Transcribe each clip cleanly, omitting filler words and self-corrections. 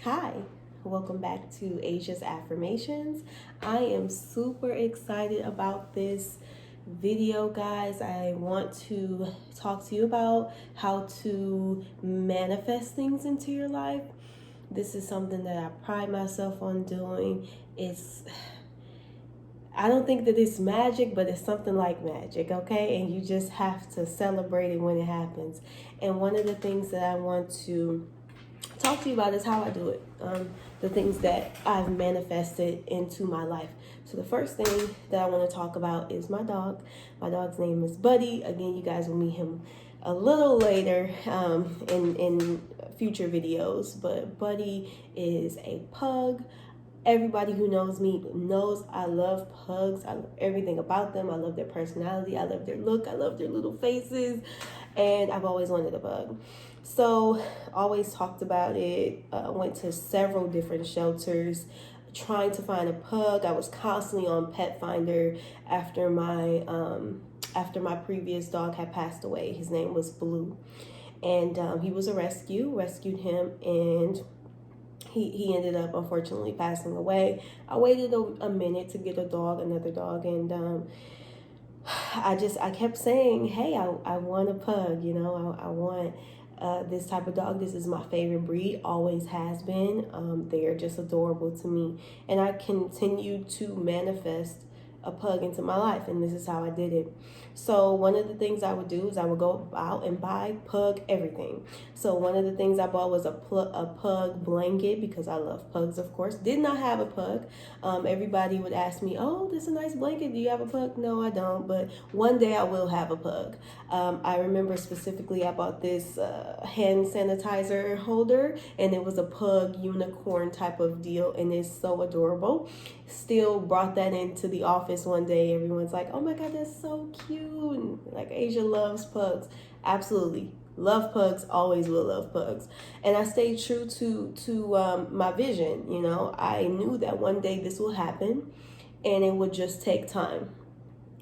Hi, welcome back to Asia's Affirmations. I am super excited about this video, guys. I want to talk to you about how to manifest things into your life. This is something that I pride myself on doing. I don't think that it's magic, but it's something like magic, okay? And you just have to celebrate it when it happens. And one of the things that I want to talk to you about is how I do it. The things that I've manifested into my life. So the first thing that I want to talk about is my dog. My dog's name is Buddy. Again, you guys will meet him a little later in future videos. But Buddy is a pug. Everybody who knows me knows I love pugs. I love everything about them. I love their personality. I love their look. I love their little faces. And I've always wanted a pug. So, always talked about it. Went to several different shelters trying to find a pug. I was constantly on Pet Finder after my previous dog had passed away. His name was Blue, and he was a rescue. Rescued him, and he ended up unfortunately passing away. I waited a minute to get another dog, and I kept saying, hey, I want a pug, I want this type of dog. This is my favorite breed, always has been. They are just adorable to me. And I continue to manifest a pug into my life, and this is how I did it. So one of the things I would do is I would go out and buy pug everything. So one of the things I bought was a pug blanket, because I love pugs, of course. Did not have a pug. Everybody would ask me, oh, this is a nice blanket, do you have a pug? No, I don't, but one day I will have a pug. I remember specifically I bought this hand sanitizer holder, and it was a Pug Unicorn type of deal, and it's so adorable. Still brought that into the office one day. Everyone's like, oh my god, that's so cute. And like, Asia loves pugs. Absolutely love pugs, always will love pugs. And I stayed true to my vision. I knew that one day this will happen, and it would just take time.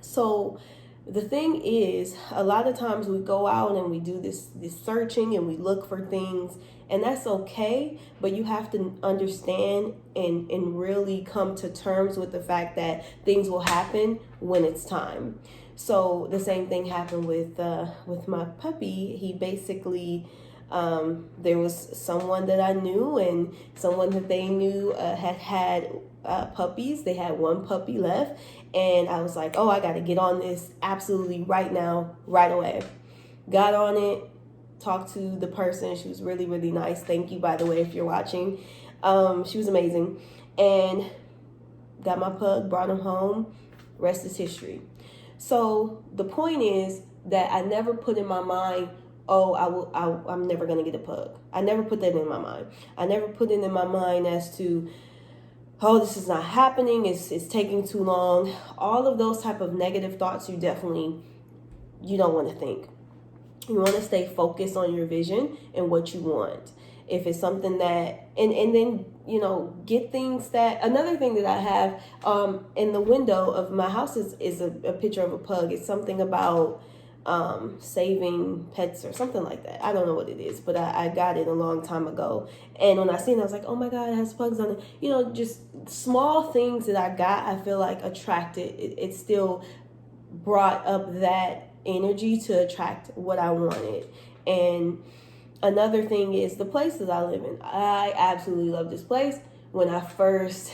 So the thing is, a lot of times we go out and we do this searching, and we look for things, and that's okay, but you have to understand and really come to terms with the fact that things will happen when it's time. So the same thing happened with my puppy. He basically, there was someone that I knew, and someone that they knew had puppies. They had one puppy left, and I was like, oh, I got to get on this absolutely right now, right away. Got on it, talked to the person. She was really, really nice. Thank you, by the way, if you're watching. She was amazing. And got my pug, brought him home. Rest is history. So the point is that I never put in my mind, oh, I'm never going to get a pug. I never put that in my mind. I never put it in my mind as to, oh, this is not happening, it's taking too long. All of those type of negative thoughts, you don't want to think. You want to stay focused on your vision and what you want. If it's something that, and then, get things that, another thing that I have in the window of my house is a picture of a pug. It's something about saving pets or something like that. I don't know what it is, but I got it a long time ago. And when I seen it, I was like, oh my God, it has pugs on it. Just small things that I got, I feel like attracted. It still brought up that energy to attract what I wanted. And another thing is the place that I live in. I absolutely love this place. When I first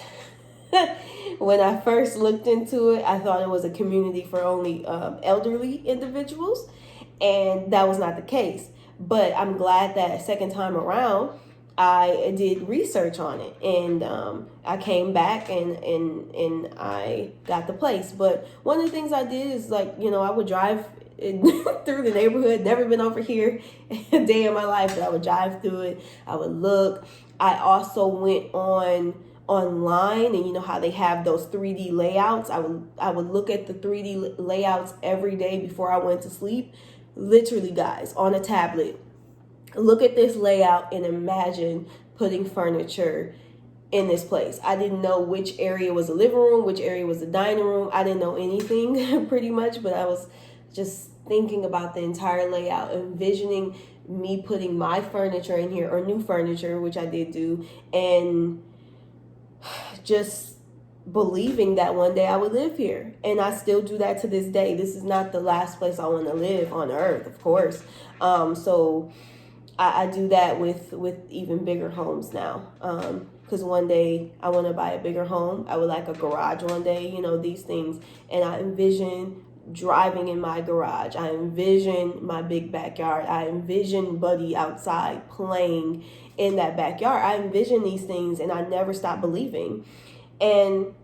looked into it, I thought it was a community for only elderly individuals, and that was not the case. But I'm glad that second time around, I did research on it, and I came back and I got the place. But one of the things I did is, like, I would drive through the neighborhood. Never been over here a day in my life, but I would drive through it. I would look. I also went online, and you know how they have those 3D layouts. I would look at the 3D layouts every day before I went to sleep. Literally, guys, on a tablet. Look at this layout and imagine putting furniture in this place. I didn't know which area was the living room, which area was the dining room. I didn't know anything pretty much, but I was just thinking about the entire layout, envisioning me putting my furniture in here, or new furniture, which I did do, and just believing that one day I would live here. And I still do that to this day. This is not the last place I want to live on earth, of course. So I do that with even bigger homes now. Because one day I want to buy a bigger home. I would like a garage one day, you know, these things. And I envision driving in my garage. I envision my big backyard. I envision Buddy outside playing in that backyard. I envision these things, and I never stop believing. And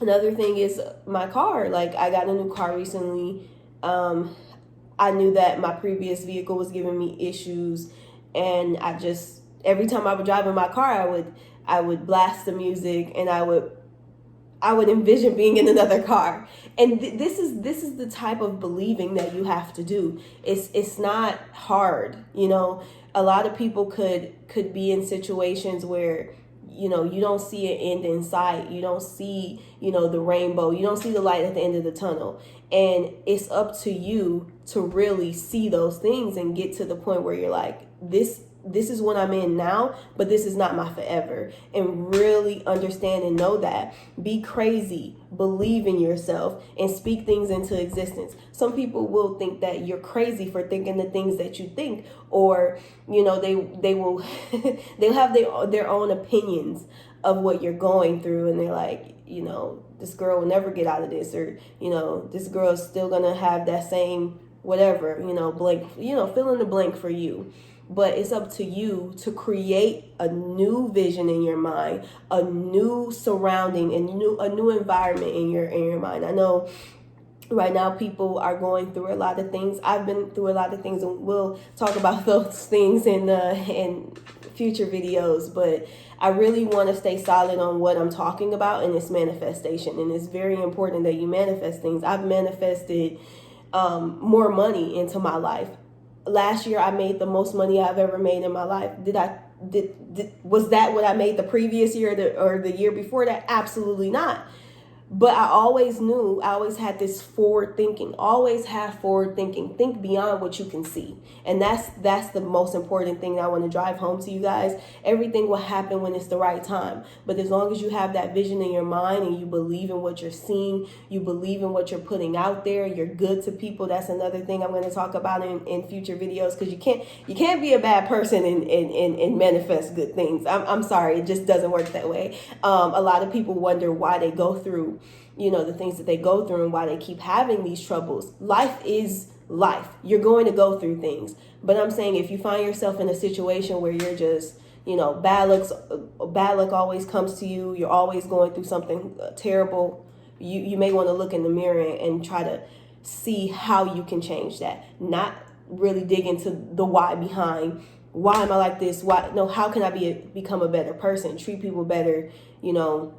another thing is my car. Like, I got a new car recently. I knew that my previous vehicle was giving me issues, and I just, every time I would drive in my car, I would blast the music, and I would envision being in another car. And this is the type of believing that you have to do. It's not hard, you know. A lot of people could be in situations where, you know, you don't see an end in sight. You don't see, you know, the rainbow. You don't see the light at the end of the tunnel. And it's up to you to really see those things and get to the point where you're like, this is what I'm in now, but this is not my forever. And really understand and know that. Be crazy, believe in yourself, and speak things into existence. Some people will think that you're crazy for thinking the things that you think, or, you know, they will they'll have their own opinions of what you're going through, and they're like, you know, this girl will never get out of this, or, you know, this girl is still gonna have that same whatever, you know, blank, you know, fill in the blank for you. But it's up to you to create a new vision in your mind, a new surrounding, and a new environment in your mind. I know right now people are going through a lot of things. I've been through a lot of things, and we'll talk about those things in future videos. But I really want to stay solid on what I'm talking about, and it's manifestation. And it's very important that you manifest things. I've manifested more money into my life. Last year, I made the most money I've ever made in my life. Was that what I made the previous year or the year before that? Absolutely not. But I always knew, I always had this forward thinking. Always have forward thinking. Think beyond what you can see. And that's the most important thing that I want to drive home to you guys. Everything will happen when it's the right time. But as long as you have that vision in your mind, and you believe in what you're seeing, you believe in what you're putting out there, you're good to people. That's another thing I'm going to talk about in future videos, because you can't be a bad person and manifest good things. I'm sorry, it just doesn't work that way. A lot of people wonder why they go through, you know, the things that they go through, and why they keep having these troubles. Life is life. You're going to go through things. But I'm saying, if you find yourself in a situation where you're just, you know, bad luck always comes to you, you're always going through something terrible, you may want to look in the mirror and try to see how you can change that. Not really dig into the why behind, why am I like this? How can I become a better person? Treat people better, you know,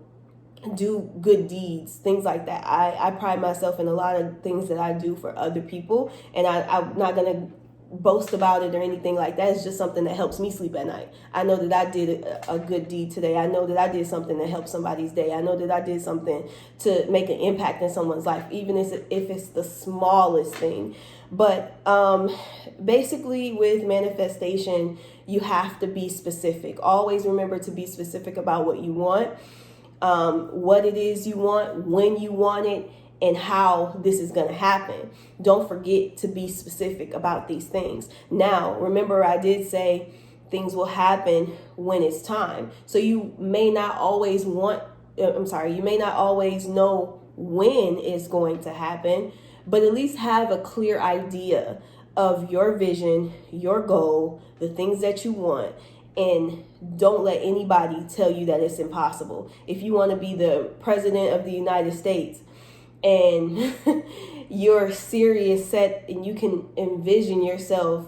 do good deeds, things like that. I pride myself in a lot of things that I do for other people, and I'm not going to boast about it or anything like that. It's just something that helps me sleep at night. I know that I did a good deed today. I know that I did something that helped somebody's day. I know that I did something to make an impact in someone's life, even if it's the smallest thing. But basically, with manifestation, you have to be specific. Always remember to be specific about what you want, what it is you want, when you want it, and how this is going to happen. Don't forget to be specific about these things. Now, remember, I did say things will happen when it's time. So you may not always you may not always know when it's going to happen, but at least have a clear idea of your vision, your goal, the things that you want. And don't let anybody tell you that it's impossible. If you want to be the president of the United States, and you're serious, set, and you can envision yourself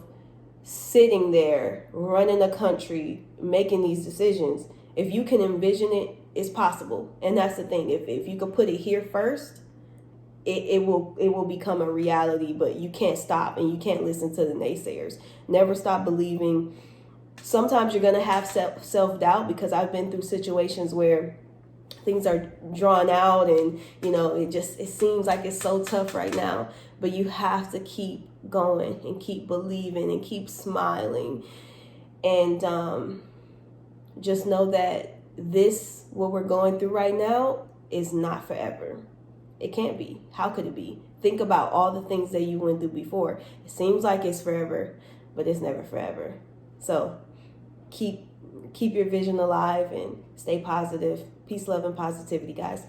sitting there, running a country, making these decisions, if you can envision it, it's possible. And that's the thing. If you could put it here first, it will become a reality. But you can't stop, and you can't listen to the naysayers. Never stop believing. Sometimes you're going to have self-doubt, because I've been through situations where things are drawn out, and, you know, it seems like it's so tough right now. But you have to keep going and keep believing and keep smiling. And just know that what we're going through right now, is not forever. It can't be. How could it be? Think about all the things that you went through before. It seems like it's forever, but it's never forever. So keep your vision alive and stay positive. Peace, love, and positivity, guys.